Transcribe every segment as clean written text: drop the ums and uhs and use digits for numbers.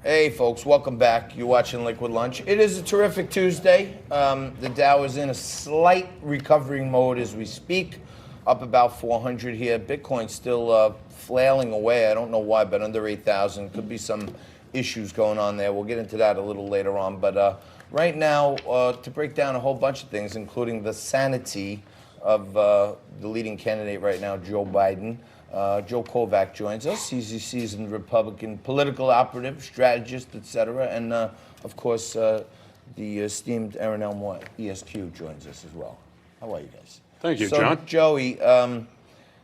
Hey, folks, welcome back. You're watching Liquid Lunch. It is a terrific Tuesday. The Dow is in a slight recovery mode as we speak, up about 400 here. Bitcoin's still flailing away. I don't know why, but under 8,000. Could be some issues going on there. We'll get into that a little later on. But right now, to break down a whole bunch of things, including the sanity of the leading candidate right now, Joe Biden. Joe Kovac joins us. He's a seasoned Republican political operative, strategist, etc. And, of course, the esteemed Aaron Elmore, ESQ, joins us as well. How are you guys? Thank you, John. Joey,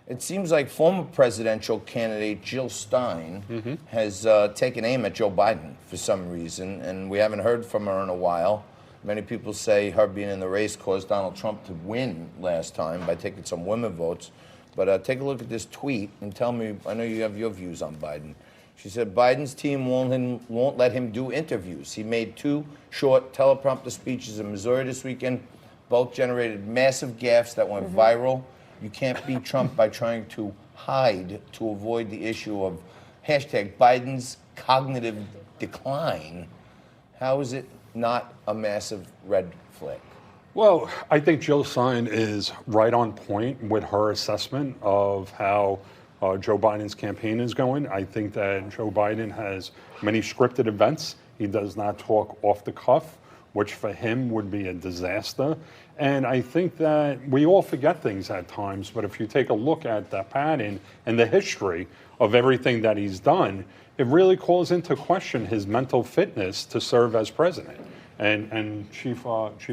it seems like former presidential candidate Jill Stein has taken aim at Joe Biden for some reason, and we haven't heard from her in a while. Many people say her being in the race caused Donald Trump to win last time by taking some women votes. But take a look at this tweet and tell me, I know you have your views on Biden. She said, Biden's team won't let him do interviews. He made 2 short teleprompter speeches in Missouri this weekend. Both generated massive gaffes that went viral. You can't beat Trump by trying to hide to avoid the issue of hashtag Biden's cognitive decline. How is it not a massive red flag? Well, I think Jill Stein is right on point with her assessment of how Joe Biden's campaign is going. I think that Joe Biden has many scripted events. He does not talk off the cuff, which for him would be a disaster. And I think that we all forget things at times, but if you take a look at the pattern and the history of everything that he's done, it really calls into question his mental fitness to serve as president and chief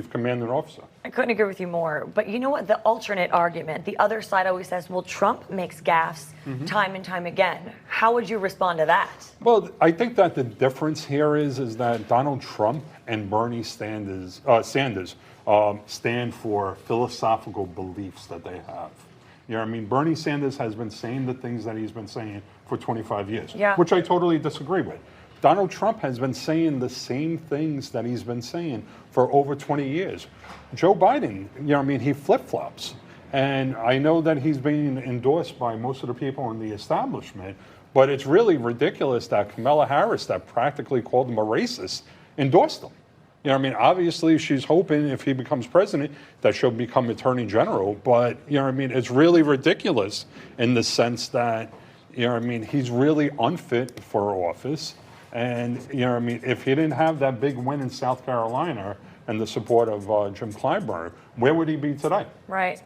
commanding officer. I couldn't agree with you more. But you know what? The alternate argument, the other side always says, well, Trump makes gaffes time and time again. How would you respond to that? Well, I think that the difference here is that Donald Trump and Bernie Sanders stand for philosophical beliefs that they have. You know what I mean? Bernie Sanders has been saying the things that he's been saying for 25 years, which I totally disagree with. Donald Trump has been saying the same things that he's been saying for over 20 years. Joe Biden, you know what I mean, he flip-flops. And I know that he's being endorsed by most of the people in the establishment, but it's really ridiculous that Kamala Harris, that practically called him a racist, endorsed him. You know what I mean? Obviously, she's hoping if he becomes president that she'll become attorney general, but, you know what I mean, it's really ridiculous in the sense that, you know what I mean, he's really unfit for office. And, you know what I mean, if he didn't have that big win in South Carolina and the support of Jim Clyburn, where would he be today? Right.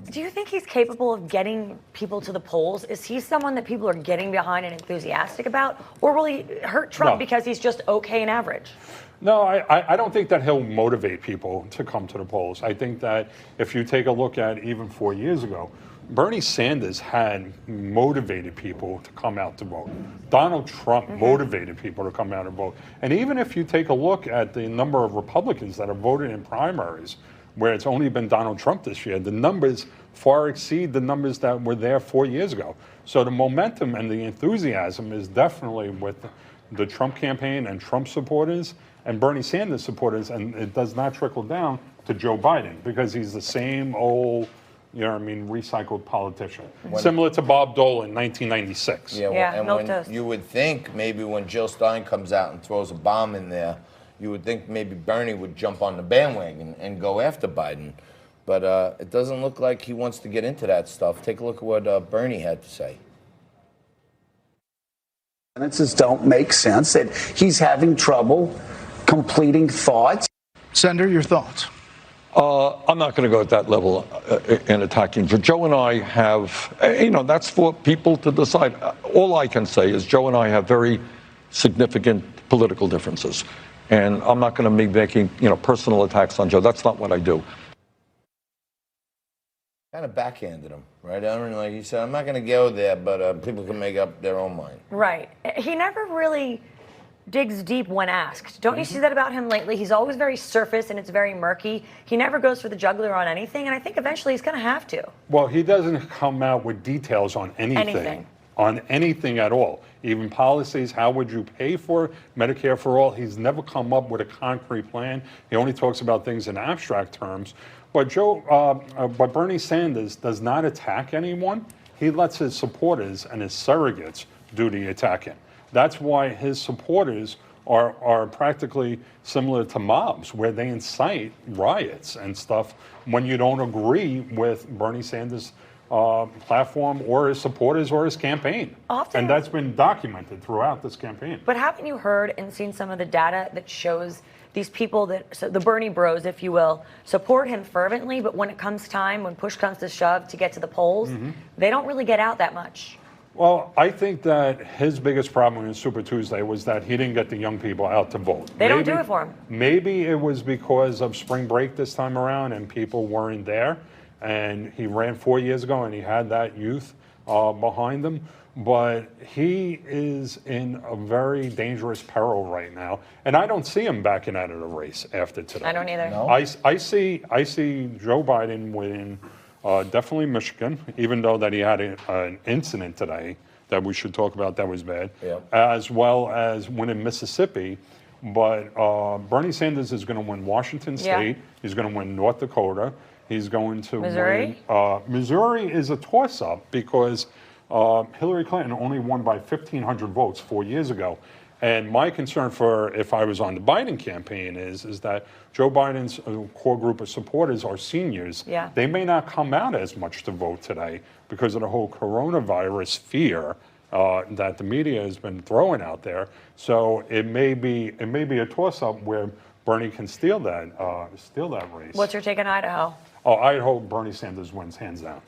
Do you think he's capable of getting people to the polls? Is he someone that people are getting behind and enthusiastic about? Or will he hurt Trump because he's just okay and average? No, I don't think that he'll motivate people to come to the polls. I think that if you take a look at even 4 years ago, Bernie Sanders had motivated people to come out to vote. Donald Trump motivated people to come out and vote. And even if you take a look at the number of Republicans that have voted in primaries, where it's only been Donald Trump this year, the numbers far exceed the numbers that were there 4 years ago. So the momentum and the enthusiasm is definitely with the Trump campaign and Trump supporters and Bernie Sanders supporters, and it does not trickle down to Joe Biden because he's the same old, you know what I mean, recycled politician. Similar to Bob Dole in 1996. You would think maybe when Jill Stein comes out and throws a bomb in there, you would think maybe Bernie would jump on the bandwagon and go after Biden. But it doesn't look like he wants to get into that stuff. Take a look at what Bernie had to say. Sentences don't make sense, that he's having trouble completing thoughts. Senator, your thoughts? I'm not going to go at that level in attacking. But Joe and I have, that's for people to decide. All I can say is Joe and I have very significant political differences. And I'm not going to be making, personal attacks on Joe. That's not what I do. Kind of backhanded him, right? I mean, like he said, I'm not going to go there, but people can make up their own mind. Right. He never really digs deep when asked. Don't you see that about him lately? He's always very surface and it's very murky. He never goes for the jugular on anything, and I think eventually he's going to have to. Well, he doesn't come out with details on anything. On anything at all. Even policies, how would you pay for Medicare for all? He's never come up with a concrete plan. He only talks about things in abstract terms. But but Bernie Sanders does not attack anyone. He lets his supporters and his surrogates do the attacking. That's why his supporters are practically similar to mobs, where they incite riots and stuff when you don't agree with Bernie Sanders' platform or his supporters or his campaign. Often. And that's been documented throughout this campaign. But haven't you heard and seen some of the data that shows these people so the Bernie bros, if you will, support him fervently, but when it comes time, when push comes to shove to get to the polls, they don't really get out that much? Well, I think that his biggest problem in Super Tuesday was that he didn't get the young people out to vote. They don't do it for him. Maybe it was because of spring break this time around and people weren't there. And he ran 4 years ago and he had that youth behind him. But he is in a very dangerous peril right now. And I don't see him backing out of the race after today. I don't either. No? I see Joe Biden winning definitely Michigan, even though that he had an incident today that we should talk about that was bad, as well as winning Mississippi. But Bernie Sanders is going to win Washington State. He's going to win North Dakota. He's going to Missouri? win. Missouri is a toss-up because Hillary Clinton only won by 1,500 votes 4 years ago. And my concern for if I was on the Biden campaign is that Joe Biden's core group of supporters are seniors. Yeah. They may not come out as much to vote today because of the whole coronavirus fear that the media has been throwing out there. So it may be a toss-up where Bernie can steal that race. What's your take on Idaho? Oh, I hope Bernie Sanders wins hands down,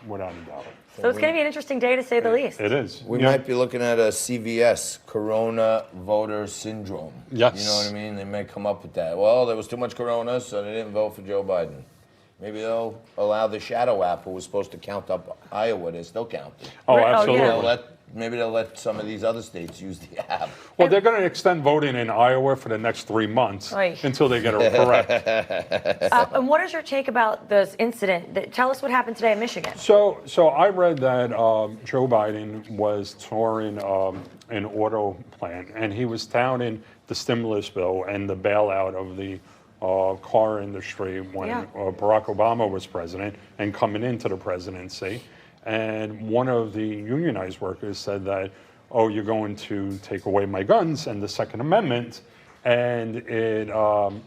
without a doubt. So it's going to be an interesting day to say the least. It is. We might be looking at a CVS, Corona Voter Syndrome. Yes. You know what I mean? They may come up with that. Well, there was too much Corona, so they didn't vote for Joe Biden. Maybe they'll allow the Shadow app, who was supposed to count up Iowa, they still count it. Oh, Right, oh, absolutely. yeah. Maybe they'll let some of these other states use the app. Well, they're going to extend voting in Iowa for the next 3 months Oy. until they get it correct. And what is your take about this incident? Tell us what happened today in Michigan. So I read that Joe Biden was touring an auto plant, and he was touting the stimulus bill and the bailout of the car industry when Barack Obama was president and coming into the presidency. And one of the unionized workers said that, oh, you're going to take away my guns and the Second Amendment. And it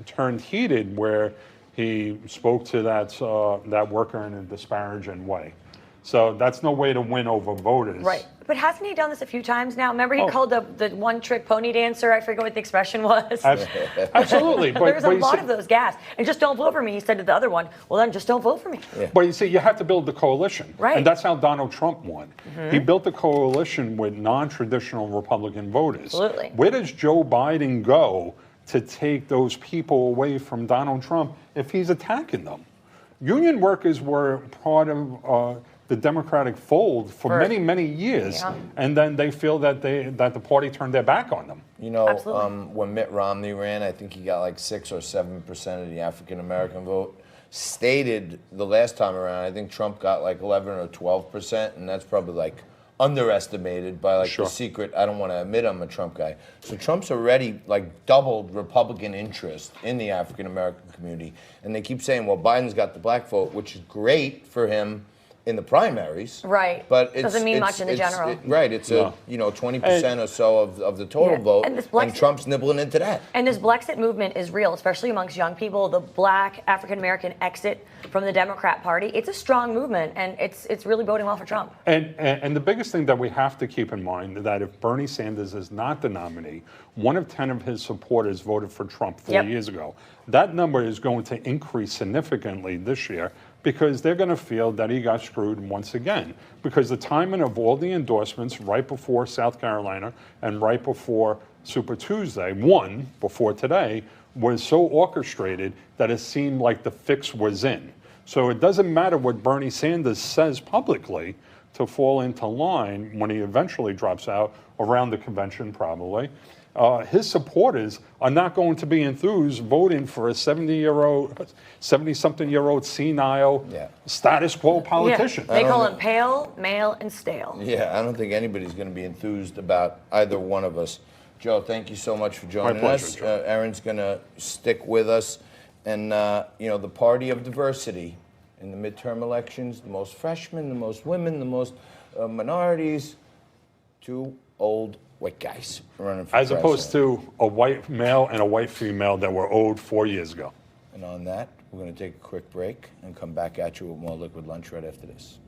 turned heated where he spoke to that worker in a disparaging way. So that's no way to win over voters. Right. But hasn't he done this a few times now? Remember he called the one-trick pony dancer? I forget what the expression was. Absolutely. But, There's a lot of those gas. And just don't vote for me, he said to the other one. Well, then just don't vote for me. Yeah. But you see, you have to build the coalition. Right. And that's how Donald Trump won. He built a coalition with non-traditional Republican voters. Absolutely. Where does Joe Biden go to take those people away from Donald Trump if he's attacking them? Union workers were part of the Democratic fold for many, many years, and then they feel that the party turned their back on them. You know, Absolutely. when Mitt Romney ran, I think he got like 6 or 7% of the African American vote. Stated the last time around, I think Trump got like 11 or 12%, and that's probably like underestimated by like the secret. I don't want to admit I'm a Trump guy. So Trump's already like doubled Republican interest in the African American community, and they keep saying, well, Biden's got the black vote, which is great for him in the primaries, Right. But it Doesn't mean much in the general. Right. It's a 20% or so of the total vote, and Trump's nibbling into that. And this Blexit movement is real, especially amongst young people. The black African American exit from the Democrat Party. It's a strong movement, and it's really boding well for Trump. And the biggest thing that we have to keep in mind is that if Bernie Sanders is not the nominee, 1 of 10 of his supporters voted for Trump 4 years ago. That number is going to increase significantly this year, because they're going to feel that he got screwed once again. Because the timing of all the endorsements right before South Carolina and right before Super Tuesday, one before today, was so orchestrated that it seemed like the fix was in. So it doesn't matter what Bernie Sanders says publicly to fall into line when he eventually drops out around the convention probably. His supporters are not going to be enthused voting for a 70-something-year-old senile status quo politician. Yeah. They call him pale, male, and stale. Yeah, I don't think anybody's going to be enthused about either one of us. Joe, thank you so much for joining us. Aaron's going to stick with us. And, the party of diversity in the midterm elections, the most freshmen, the most women, the most minorities, too old white guys running for As president. opposed to a white male and a white female that were owed 4 years ago. And on that, we're going to take a quick break and come back at you with more Liquid Lunch right after this.